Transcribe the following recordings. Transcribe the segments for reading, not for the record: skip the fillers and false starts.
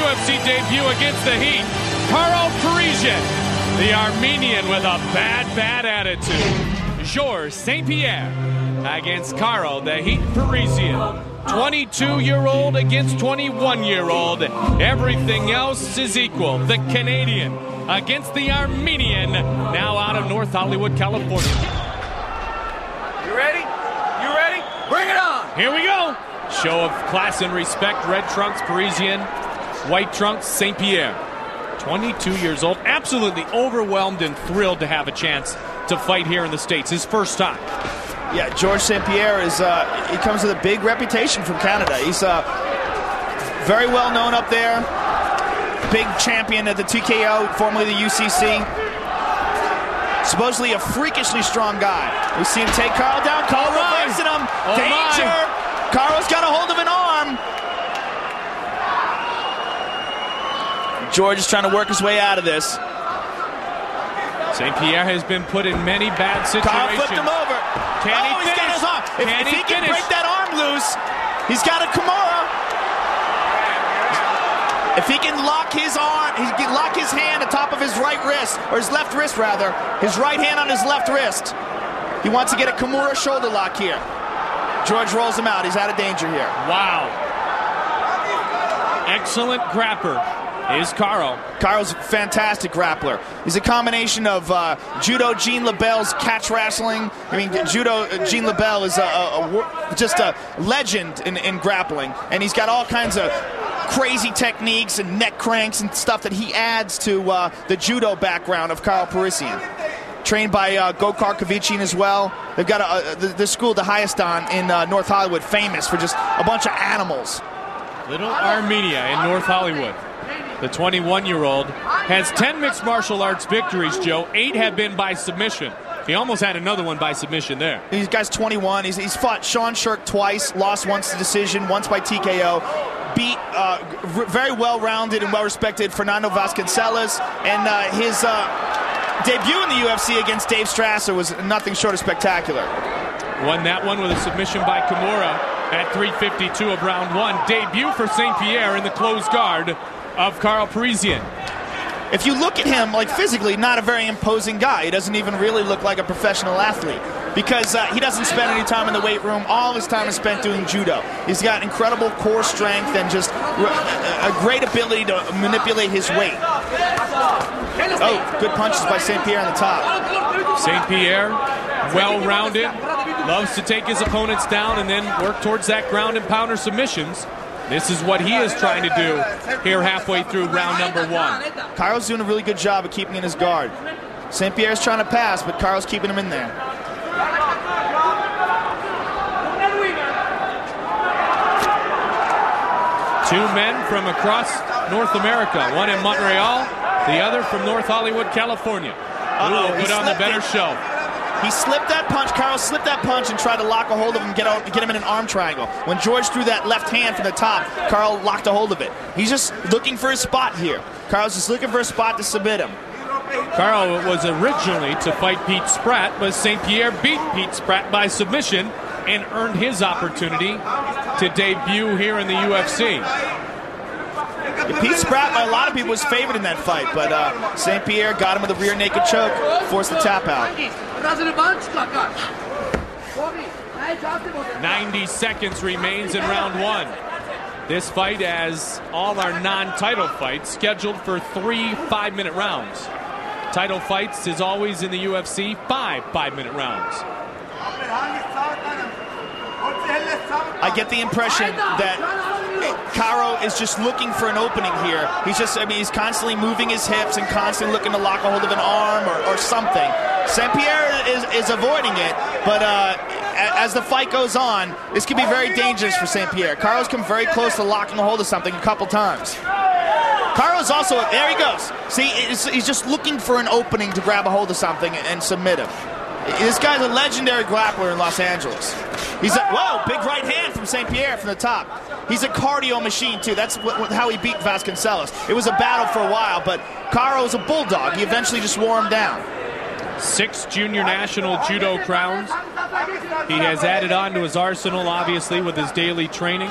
UFC debut against the Heat, Karo Parisyan, the Armenian with a bad attitude. Georges St-Pierre against Karo, the Heat Parisyan. 22-year-old against 21-year-old. Everything else is equal. The Canadian against the Armenian, now out of North Hollywood, California. You ready? You ready? Bring it on! Here we go. Show of class and respect. Red trunks, Parisyan. White trunks, St-Pierre. 22 years old. Absolutely overwhelmed and thrilled to have a chance to fight here in the States. His first time. Yeah, Georges St-Pierre he comes with a big reputation from Canada. He's very well known up there. Big champion at the TKO, formerly the UCC. Supposedly a freakishly strong guy. We see him take Karo down. Karo reversing him. Danger! Karo's got a hold of an arm. George is trying to work his way out of this. St-Pierre has been put in many bad situations. Karo flipped him over. Can he he's got finish? his arm. If he can break that arm loose, he's got a Kimura. If he can lock his arm, he can lock his hand on top of his right wrist, or his left wrist rather, his right hand on his left wrist. He wants to get a Kimura shoulder lock here. George rolls him out. He's out of danger here. Wow. Excellent grappler is Karo. Karo's a fantastic grappler. He's a combination of judo, Jean LaBelle's catch wrestling. I mean, judo, Jean LaBelle is just a legend in grappling, and he's got all kinds of crazy techniques and neck cranks and stuff that he adds to the judo background of Karo Parisyan. Trained by Gokar Kavichin as well. They've got the school, the Hayastan in North Hollywood, famous for just a bunch of animals. Little Armenia in North Hollywood. The 21-year-old has 10 mixed martial arts victories, Joe. 8 have been by submission. He almost had another one by submission there. This guy's 21. He's fought Sean Shirk twice, lost once to decision, once by TKO. Beat very well-rounded and well-respected Fernando Vasconcelos. And his debut in the UFC against Dave Strasser was nothing short of spectacular. Won that one with a submission by Kimura at 3:52 of round 1. Debut for St-Pierre in the closed guard of Karo Parisyan. If you look at him, like physically, not a very imposing guy. He doesn't even really look like a professional athlete because he doesn't spend any time in the weight room. All of his time is spent doing judo. He's got incredible core strength and just a great ability to manipulate his weight. Oh, good punches by St-Pierre on the top. St-Pierre, well-rounded, loves to take his opponents down and then work towards that ground and pounder submissions. This is what he is trying to do here halfway through round number 1. Karo's doing a really good job of keeping in his guard. St-Pierre's trying to pass, but Karo's keeping him in there. Two men from across North America, one in Montreal, the other from North Hollywood, California. Put on the better show. He slipped that punch. Karo slipped that punch and tried to lock a hold of him, get him in an arm triangle. When George threw that left hand from the top, Karo locked a hold of it. He's just looking for his spot here. Karo's just looking for a spot to submit him. Karo was originally to fight Pete Spratt, but St-Pierre beat Pete Spratt by submission and earned his opportunity to debut here in the UFC. Pete Spratt, by a lot of people, was favored in that fight, but St-Pierre got him with a rear naked choke, forced the tap out. 90 seconds remains in round 1. This fight, as all our non-title fights, scheduled for 3 5-minute rounds. Title fights, as always in the UFC, 5 5-minute rounds. I get the impression that Karo is just looking for an opening here. He's constantly moving his hips and constantly looking to lock a hold of an arm or something. St-Pierre is avoiding it, but as the fight goes on, this could be very dangerous for St-Pierre. Karo's come very close to locking a hold of something a couple times. Karo's also, there he goes. See, he's just looking for an opening to grab a hold of something and submit him. This guy's a legendary grappler in Los Angeles. Whoa, big right hand from St-Pierre from the top. He's a cardio machine, too. That's how he beat Vasconcelos. It was a battle for a while, but Karo's a bulldog. He eventually just wore him down. 6 junior national judo crowns. He has added on to his arsenal, obviously, with his daily training.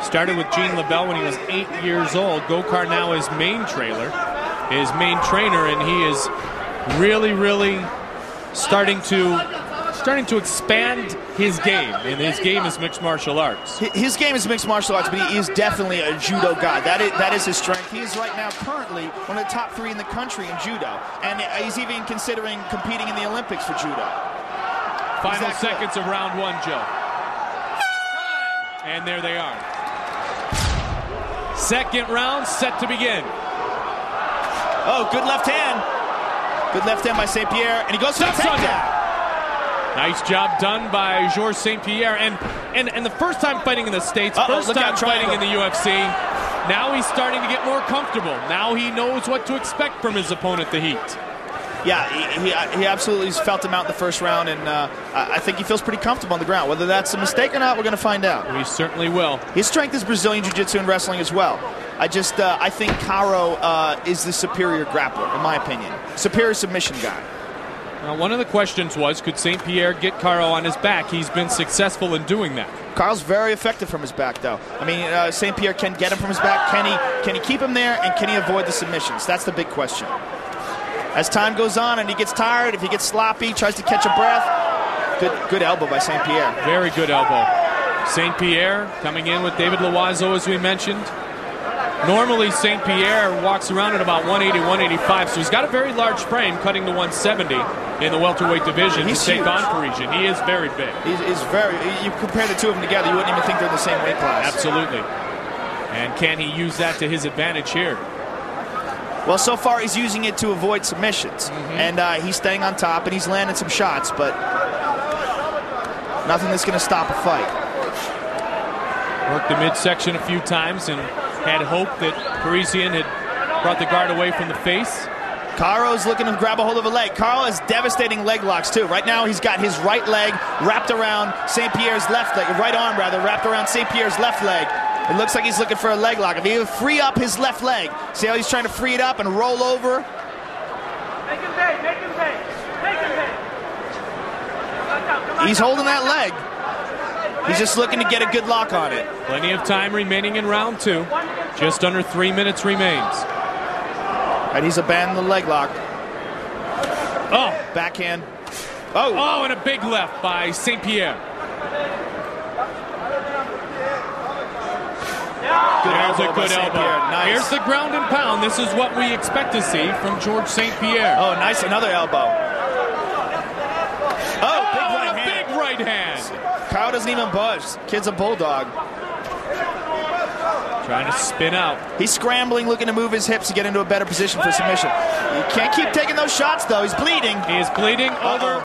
Started with Gene LaBelle when he was 8 years old. Gokar now his main trailer, his main trainer, and he is really starting to expand his game, and his game is mixed martial arts. His game is mixed martial arts, but he is definitely a judo guy. That is his strength. He is right now currently one of the top 3 in the country in judo, and he's even considering competing in the Olympics for judo. Final seconds of round 1, Joe. And there they are. Second round set to begin. Oh, good left hand. Good left hand by St. Pierre, and he goes for the takedown. Nice job done by Georges St. Pierre, and the first time fighting in the States, first time fighting in the UFC. Now he's starting to get more comfortable. Now he knows what to expect from his opponent, the Heat. Yeah, he absolutely felt him out in the first round, and I think he feels pretty comfortable on the ground. Whether that's a mistake or not, we're going to find out. We certainly will. His strength is Brazilian Jiu-Jitsu and wrestling as well. I think Caro is the superior grappler, in my opinion. Superior submission guy. Now, one of the questions was, could St. Pierre get Caro on his back? He's been successful in doing that. Caro's very effective from his back, though. I mean, St. Pierre can get him from his back. Can he keep him there, and can he avoid the submissions? That's the big question. As time goes on and he gets tired, if he gets sloppy, tries to catch a breath, good elbow by St. Pierre. Very good elbow. St. Pierre coming in with David Loiseau, as we mentioned. Normally, St. Pierre walks around at about 180, 185, so he's got a very large frame, cutting to 170 in the welterweight division to take on Parisian. He is very big. He's very. You compare the two of them together, you wouldn't even think they're in the same weight class. Absolutely. And can he use that to his advantage here? Well, so far he's using it to avoid submissions, and he's staying on top, and he's landing some shots, but nothing that's going to stop a fight. Worked the midsection a few times and had hope that Parisian had brought the guard away from the face. Caro's looking to grab a hold of a leg. Caro has devastating leg locks, too. Right now, he's got his right leg wrapped around St. Pierre's left leg, right arm, rather, wrapped around St. Pierre's left leg. It looks like he's looking for a leg lock. If he would free up his left leg, see how he's trying to free it up and roll over? Make him pay, make him pay, make him pay. He's holding that leg. He's just looking to get a good lock on it. Plenty of time remaining in round 2. Just under 3 minutes remains. And he's abandoned the leg lock. Oh, backhand. Oh, and a big left by St. Pierre. There's a good elbow. Nice. Here's the ground and pound. This is what we expect to see from Georges St. Pierre. Oh, nice. Another elbow. Oh, big right hand. Caro doesn't even budge. Kid's a bulldog. Trying to spin out. He's scrambling, looking to move his hips to get into a better position for submission. You can't keep taking those shots, though. He's bleeding. He is bleeding over.